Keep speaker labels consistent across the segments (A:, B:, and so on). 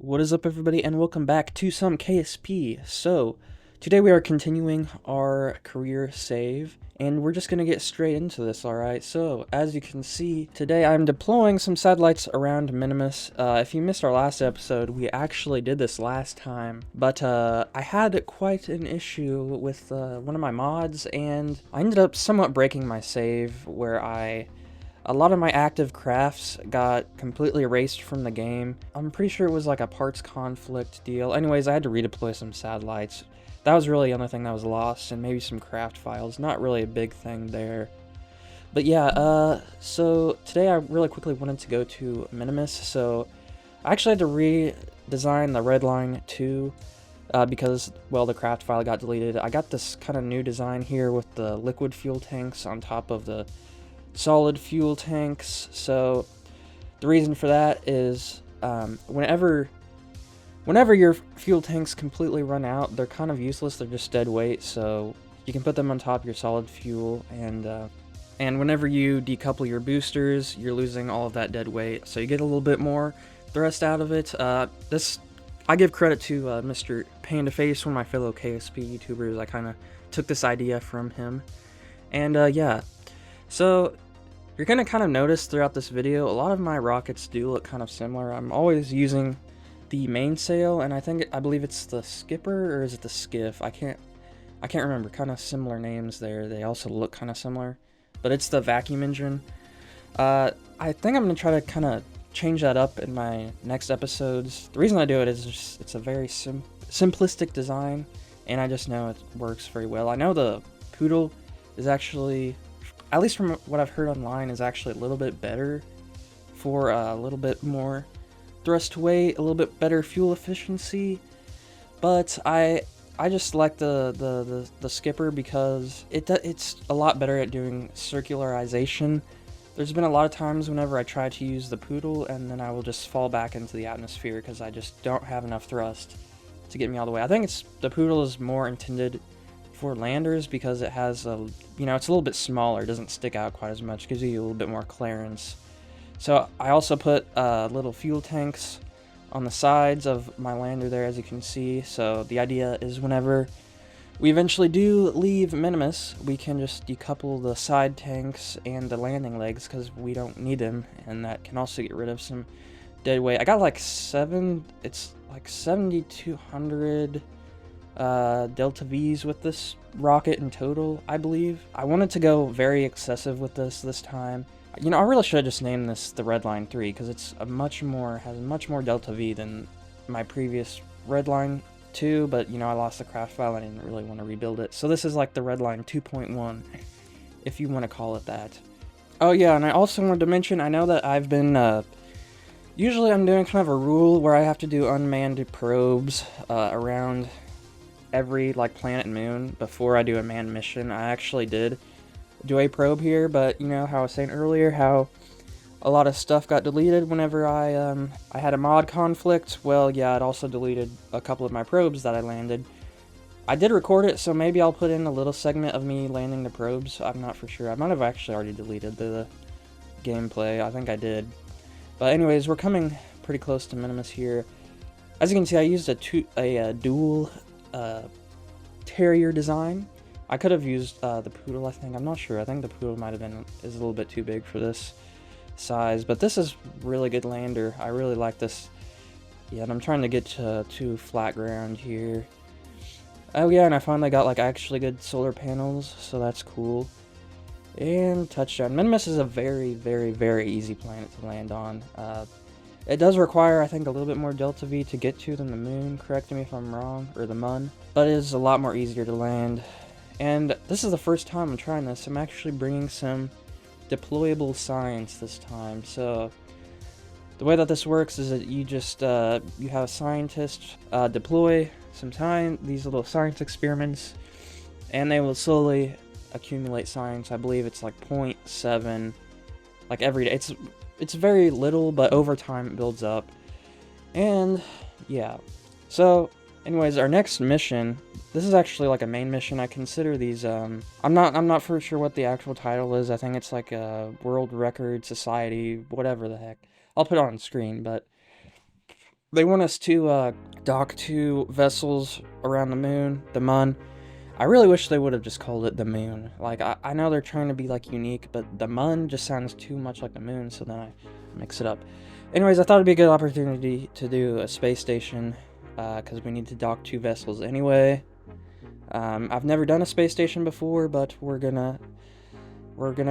A: What is up, everybody, and welcome back to some KSP. So, today we are continuing our career save, and we're just going to get straight into this, alright? So, as you can see, today I'm deploying some satellites around Minimus. If you missed our last episode, we actually did this last time, but I had quite an issue with one of my mods, and I ended up somewhat breaking my save, where a lot of my active crafts got completely erased from the game. I'm pretty sure it was like a parts conflict deal. Anyways, I had to redeploy some satellites. That was really the only thing that was lost, and maybe some craft files. Not really a big thing there. But yeah, so today I really quickly wanted to go to Minimus, so I actually had to redesign the Redline 2 because, well, the craft file got deleted. I got this kind of new design here with the liquid fuel tanks on top of the solid fuel tanks. So the reason for that is whenever your fuel tanks completely run out, they're kind of useless. They're just dead weight, so you can put them on top of your solid fuel, and whenever you decouple your boosters, you're losing all of that dead weight, so you get a little bit more thrust out of it. I give credit to Mr. Panda Face, one of my fellow KSP YouTubers. I kind of took this idea from him, and yeah. So, you're going to kind of notice throughout this video, a lot of my rockets do look kind of similar. I'm always using the mainsail, and I believe it's the skipper, or is it the skiff? I can't remember. Kind of similar names there. They also look kind of similar, but it's the vacuum engine. I think I'm going to try to kind of change that up in my next episodes. The reason I do it is just, it's a very simplistic design, and I just know it works very well. I know the Poodle is actually, at least from what I've heard online, is actually a little bit better for a little bit more thrust weight, a little bit better fuel efficiency. But I just like the skipper because it's a lot better at doing circularization. There's been a lot of times whenever I try to use the Poodle, and then I will just fall back into the atmosphere because I just don't have enough thrust to get me all the way. I think the Poodle is more intended for landers because it has it's a little bit smaller, doesn't stick out quite as much, gives you a little bit more clearance. So I also put little fuel tanks on the sides of my lander there, as you can see. So the idea is whenever we eventually do leave Minimus, we can just decouple the side tanks and the landing legs because we don't need them, and that can also get rid of some dead weight. I got like 7,200 Delta V's with this rocket in total, I believe. I wanted to go very excessive with this time. I really should have just named this the Redline 3 because it's has much more Delta V than my previous Redline 2, but I lost the craft file. I didn't really want to rebuild it. So this is like the Redline 2.1, if you want to call it that. Oh yeah, and I also wanted to mention, I know that I've been usually I'm doing kind of a rule where I have to do unmanned probes around every planet and moon before I do a manned mission. I actually did do a probe here, but how I was saying earlier, how a lot of stuff got deleted whenever I had a mod conflict. Well, yeah, it also deleted a couple of my probes that I landed. I did record it, so maybe I'll put in a little segment of me landing the probes. I'm not for sure. I might have actually already deleted the gameplay. I think I did. But anyways, we're coming pretty close to Minimus here. As you can see, I used a dual Terrier design. I could have used the Poodle, I think. I'm not sure. I think the Poodle is a little bit too big for this size, but this is really good lander. I really like this. Yeah, and I'm trying to get to flat ground here. Oh yeah, and I finally got actually good solar panels, so that's cool. And touchdown. Minimus is a very, very, very easy planet to land on. It does require, I think, a little bit more Delta V to get to than the moon, correct me if I'm wrong, or the Mun, but it is a lot more easier to land. And this is the first time I'm trying this. I'm actually bringing some deployable science this time. So the way that this works is that you just you have a scientist deploy these little science experiments, and they will slowly accumulate science. I believe it's like 0.7 every day. It's very little, but over time it builds up. And yeah, so anyways, our next mission, this is actually like a main mission. I consider these I'm not for sure what the actual title is. I think it's like a World Record Society, whatever the heck. I'll put it on screen, but They want us to dock 2 vessels around the moon, the Mun. I really wish they would have just called it the moon. Like, I know they're trying to be, like, unique, but the Mun just sounds too much like the moon, so then I mix it up. Anyways, I thought it'd be a good opportunity to do a space station, because we need to dock 2 vessels anyway. I've never done a space station before, but we're gonna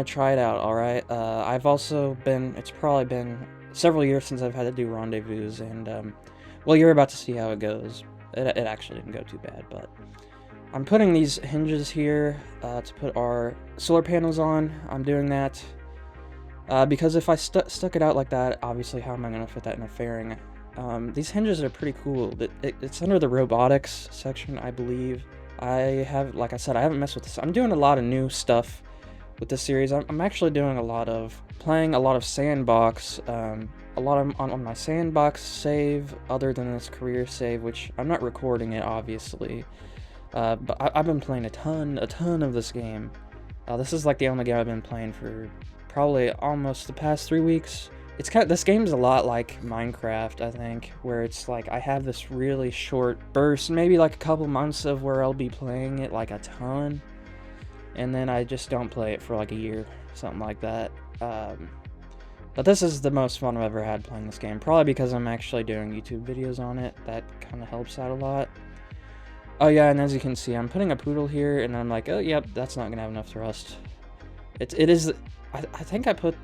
A: try it out, alright? It's probably been several years since I've had to do rendezvous, and, well, you're about to see how it goes. It actually didn't go too bad, but I'm putting these hinges here to put our solar panels on. I'm doing that because if I stuck it out like that, obviously how am I going to fit that in a fairing? These hinges are pretty cool. It's under the robotics section, I believe. Like I said, I haven't messed with this. I'm doing a lot of new stuff with this series. I'm actually doing playing a lot of sandbox, a lot on my sandbox save, other than this career save, which I'm not recording it, obviously. But I've been playing a ton of this game. This is like the only game I've been playing for probably almost the past 3 weeks. This game's a lot like Minecraft, I think, where it's like I have this really short burst, maybe like a couple months of where I'll be playing it like a ton, and then I just don't play it for like a year, something like that. But this is the most fun I've ever had playing this game, probably because I'm actually doing YouTube videos on it. That kind of helps out a lot. Oh yeah, and as you can see, I'm putting a poodle here, and I'm like, oh yep, that's not gonna have enough thrust. I think I put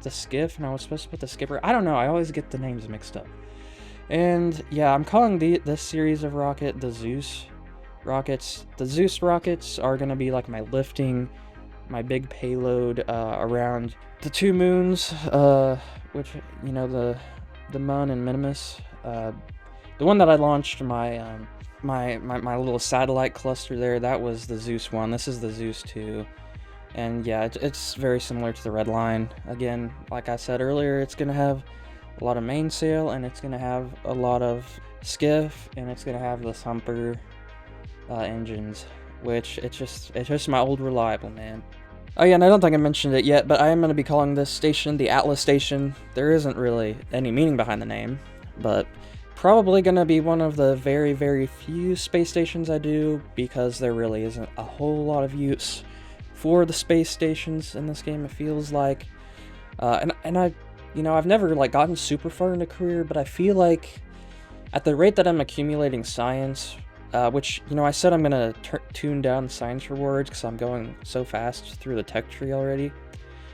A: the skiff, and I was supposed to put the skipper. I don't know, I always get the names mixed up. And yeah, I'm calling this series of rocket the Zeus rockets. The Zeus rockets are gonna be like my lifting, my big payload around the 2 moons, which, you know, the Mun and Minimus. The one that I launched my little satellite cluster there, that was the Zeus 1. This is the Zeus 2. And yeah, it's very similar to the Red Line. Again, like I said earlier, it's going to have a lot of mainsail, and it's going to have a lot of skiff, and it's going to have the thumper engines, which it's just my old reliable, man. Oh yeah, and I don't think I mentioned it yet, but I am going to be calling this station the Atlas Station. There isn't really any meaning behind the name, but probably going to be one of the very, very few space stations I do, because there really isn't a whole lot of use for the space stations in this game, it feels like. And I've never like gotten super far into career, but I feel like at the rate that I'm accumulating science, which, I said I'm going to tune down science rewards because I'm going so fast through the tech tree already.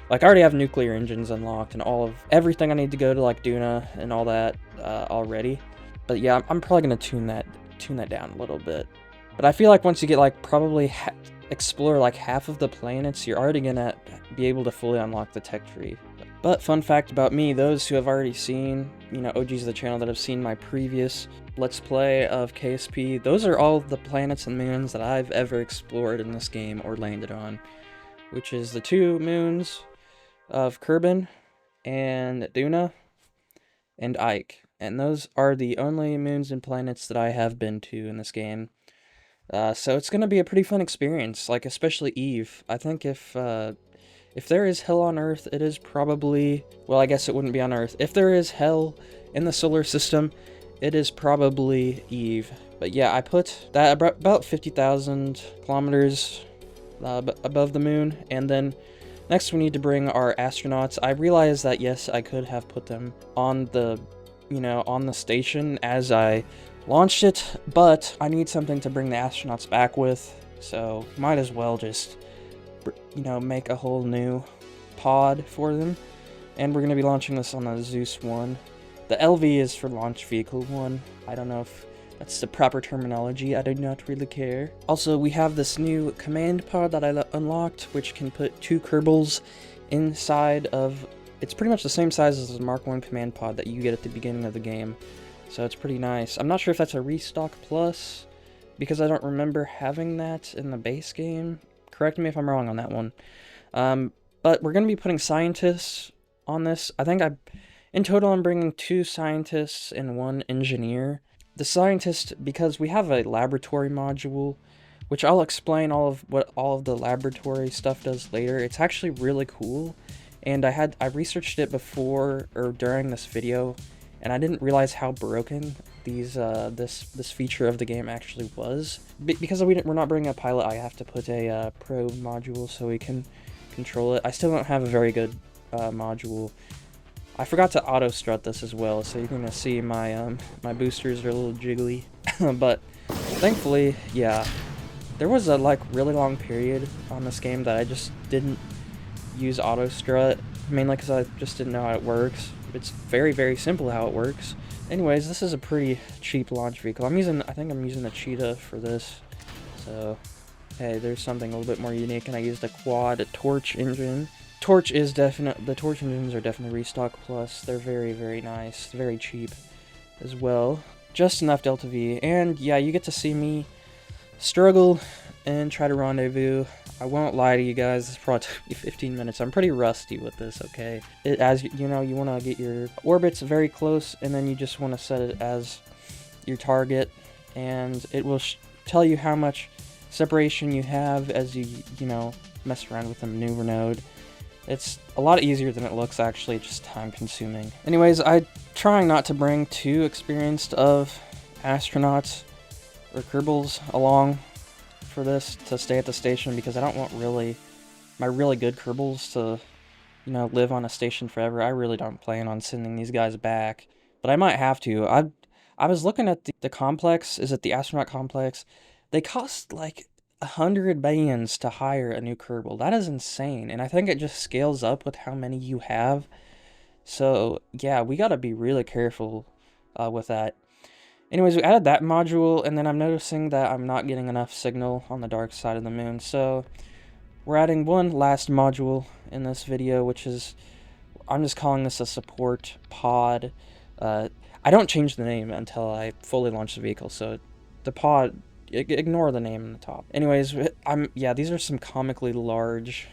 A: Like, I already have nuclear engines unlocked and everything I need to go to, like, Duna and all that already. But yeah, I'm probably going to tune that down a little bit. But I feel like once you get, like, probably explore, like, half of the planets, you're already going to be able to fully unlock the tech tree. But fun fact about me, those who have already seen, OGs of the channel that have seen my previous Let's Play of KSP, those are all the planets and moons that I've ever explored in this game or landed on, which is the 2 moons of Kerbal and Duna and Ike. And those are the only moons and planets that I have been to in this game. So it's going to be a pretty fun experience, like especially Eve. I think if there is hell on Earth, it is probably, well, I guess it wouldn't be on Earth. If there is hell in the solar system, it is probably Eve. But yeah, I put that about 50,000 kilometers above the moon, and then next we need to bring our astronauts. I realized that, yes, I could have put them on the station as I launched it, but I need something to bring the astronauts back with, so might as well just make a whole new pod for them. And we're going to be launching this on the Zeus 1. The LV is for Launch Vehicle 1. I don't know if that's the proper terminology. I do not really care. Also, we have this new command pod that I unlocked, which can put 2 Kerbals inside of... It's pretty much the same size as the Mark 1 command pod that you get at the beginning of the game. So it's pretty nice. I'm not sure if that's a restock plus, because I don't remember having that in the base game. Correct me if I'm wrong on that one. But we're going to be putting scientists on this. I think in total I'm bringing 2 scientists and 1 engineer. The scientist, because we have a laboratory module, which I'll explain what all of the laboratory stuff does later. It's actually really cool, and I researched it before or during this video, and I didn't realize how broken this feature of the game actually was. Because we're not bringing a pilot, I have to put a probe module so we can control it. I still don't have a very good module. I forgot to auto strut this as well, so you're gonna see my my boosters are a little jiggly. But thankfully, yeah, there was a really long period on this game that I just didn't use auto strut, mainly because I just didn't know how it works. It's very, very simple how it works. Anyways, this is a pretty cheap launch vehicle. I think I'm using the Cheetah for this. So, hey, there's something a little bit more unique, and I used a quad torch engine. The torch engines are definitely restock plus. They're very, very nice, very cheap as well. Just enough Delta V, and yeah, you get to see me struggle and try to rendezvous. I won't lie to you guys, this probably took me 15 minutes. I'm pretty rusty with this, okay? As you know, you want to get your orbits very close, and then you just want to set it as your target, and it will tell you how much separation you have as you know, mess around with the maneuver node. It's a lot easier than it looks, actually, just time consuming. Anyways, I'm trying not to bring too experienced of astronauts or Kerbals along for this to stay at the station, because I don't want my really good Kerbals to, you know, live on a station forever. I really don't plan on sending these guys back, but I might have to. I was looking at the complex. Is it the astronaut complex? They cost like 100 bands to hire a new Kerbal. That is insane, and I think it just scales up with how many you have. So yeah, we gotta be really careful with that. Anyways, we added that module, and then I'm noticing that I'm not getting enough signal on the dark side of the moon, so we're adding one last module in this video, which is, I'm just calling this a support pod. I don't change the name until I fully launch the vehicle, so the pod, ignore the name in the top. Anyways, yeah, these are some comically large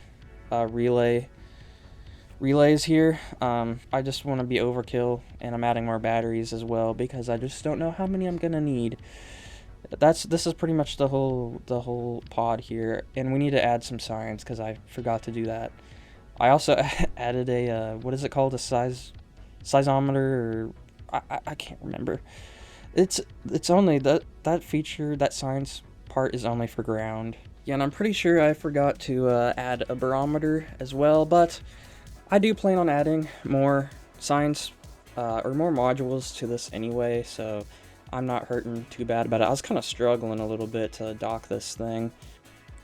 A: relays here. I just want to be overkill, and I'm adding more batteries as well because I just don't know how many I'm gonna need. This is pretty much the whole pod here, and we need to add some science because I forgot to do that. I also added a what is it called, a seismometer, or I can't remember. It's only that feature, that science part is only for ground. Yeah, and I'm pretty sure I forgot to add a barometer as well, but I do plan on adding more science or more modules to this anyway, so I'm not hurting too bad about it. I was kind of struggling a little bit to dock this thing.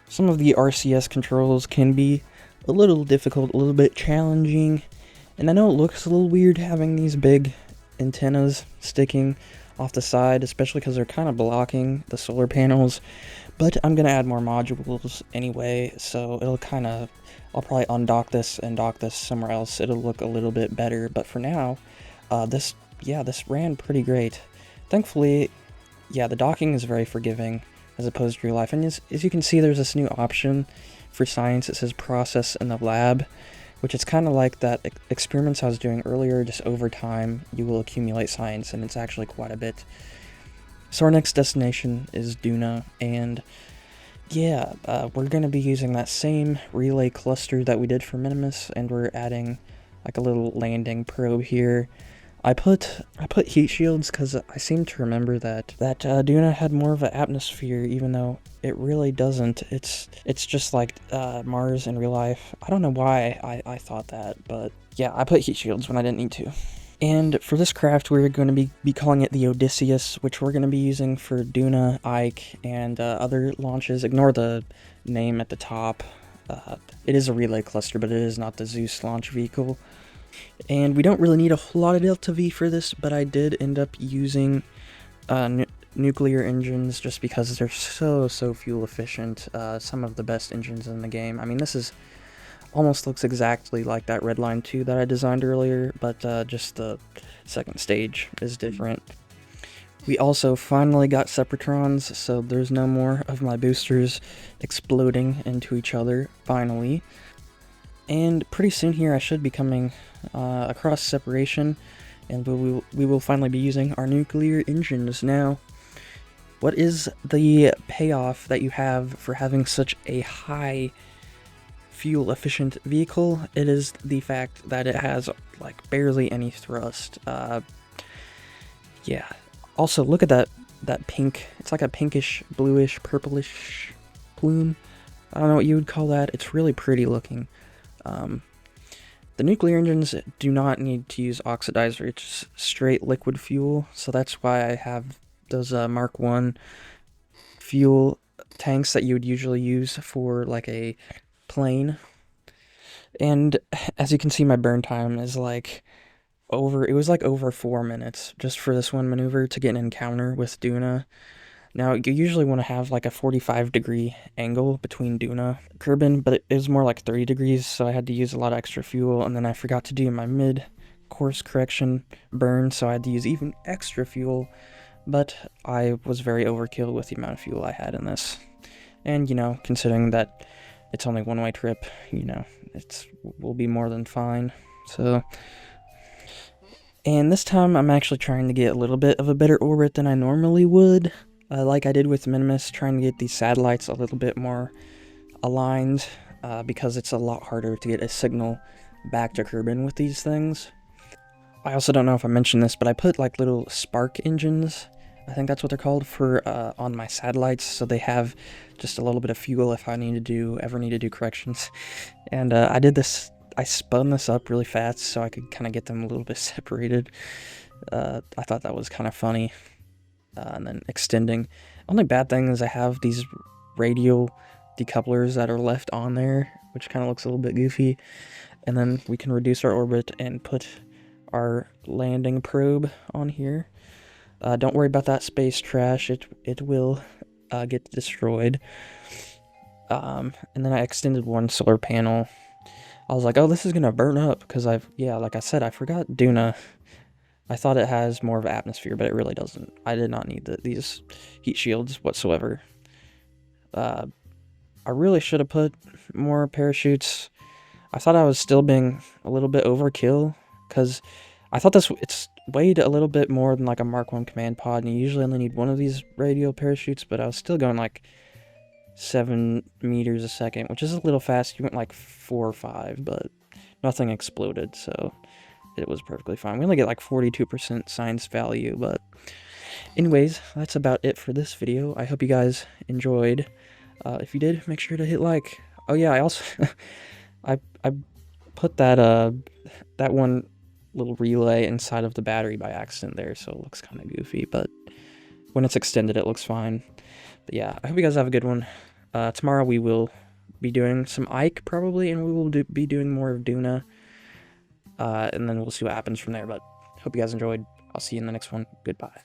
A: Some of the RCS controls can be a little difficult, a little bit challenging, and I know it looks a little weird having these big antennas sticking off the side, especially because they're kind of blocking the solar panels, but I'm going to add more modules anyway, so it'll kind of, I'll probably undock this and dock this somewhere else. It'll look a little bit better, but for now, this ran pretty great. Thankfully, yeah, the docking is very forgiving as opposed to real life, and as you can see, there's this new option for science. It says process in the lab, which is kind of like that experiments I was doing earlier. Just over time, you will accumulate science, and it's actually quite a bit. So our next destination is Duna, and yeah, we're going to be using that same relay cluster that we did for Minimus, and we're adding like a little landing probe here. I put heat shields because I seem to remember that Duna had more of an atmosphere, even though it really doesn't. It's just like Mars in real life. I don't know why I thought that, but yeah, I put heat shields when I didn't need to. And for this craft, we're going to be calling it the Odysseus, which we're going to be using for Duna, Ike, and other launches. Ignore the name at the top. It is a relay cluster, but it is not the Zeus launch vehicle. And we don't really need a whole lot of Delta V for this, but I did end up using nuclear engines just because they're so fuel efficient. Some of the best engines in the game. I mean, this is almost looks exactly like that Redline 2 that I designed earlier, but just the second stage is different. We also finally got Separatrons, so there's no more of my boosters exploding into each other, finally. And pretty soon here I should be coming across separation, and we will finally be using our nuclear engines. Now, what is the payoff that you have for having such a high fuel efficient vehicle? It is the fact that it has like barely any thrust. Yeah. Also, look at that pink. It's like a pinkish, bluish, purplish plume. I don't know what you would call that. It's really pretty looking. The nuclear engines do not need to use oxidizer. It's straight liquid fuel, so that's why I have those Mark 1 fuel tanks that you would usually use for like a plane. And as you can see, my burn time is like over 4 minutes just for this one maneuver to get an encounter with Duna. Now, you usually want to have like a 45-degree angle between Duna and Kerbin, but it was more like 30 degrees, so I had to use a lot of extra fuel, and then I forgot to do my mid-course correction burn, so I had to use even extra fuel, but I was very overkill with the amount of fuel I had in this. And, considering that it's only one-way trip, will be more than fine. So, and this time I'm actually trying to get a little bit of a better orbit than I normally would. Like I did with Minimus, trying to get these satellites a little bit more aligned, because it's a lot harder to get a signal back to Kerbin with these things. I also don't know if I mentioned this, but I put like little spark engines, I think that's what they're called, for on my satellites, so they have just a little bit of fuel if I ever need to do corrections. And I spun this up really fast so I could kind of get them a little bit separated. I thought that was kind of funny. And then extending. Only bad thing is I have these radial decouplers that are left on there, which kind of looks a little bit goofy. And then we can reduce our orbit and put our landing probe on here. Don't worry about that space trash. It will get destroyed. And then I extended one solar panel. I was like, oh, this is gonna burn up because like I said, I forgot Duna. I thought it has more of an atmosphere, but it really doesn't. I did not need these heat shields whatsoever. I really should have put more parachutes. I thought I was still being a little bit overkill, because I thought it's weighed a little bit more than like a Mark 1 command pod, and you usually only need one of these radial parachutes, but I was still going like 7 meters a second, which is a little fast. You went like 4 or 5, but nothing exploded, so it was perfectly fine. We only get like 42% science value, but anyways, that's about it for this video. I hope you guys enjoyed. If you did, make sure to hit like. Oh yeah, I also I put that one little relay inside of the battery by accident there, so it looks kind of goofy, but when it's extended it looks fine. But yeah, I hope you guys have a good one. Tomorrow we will be doing some Ike probably, and we will be doing more of Duna. And then we'll see what happens from there, but hope you guys enjoyed. I'll see you in the next one. Goodbye.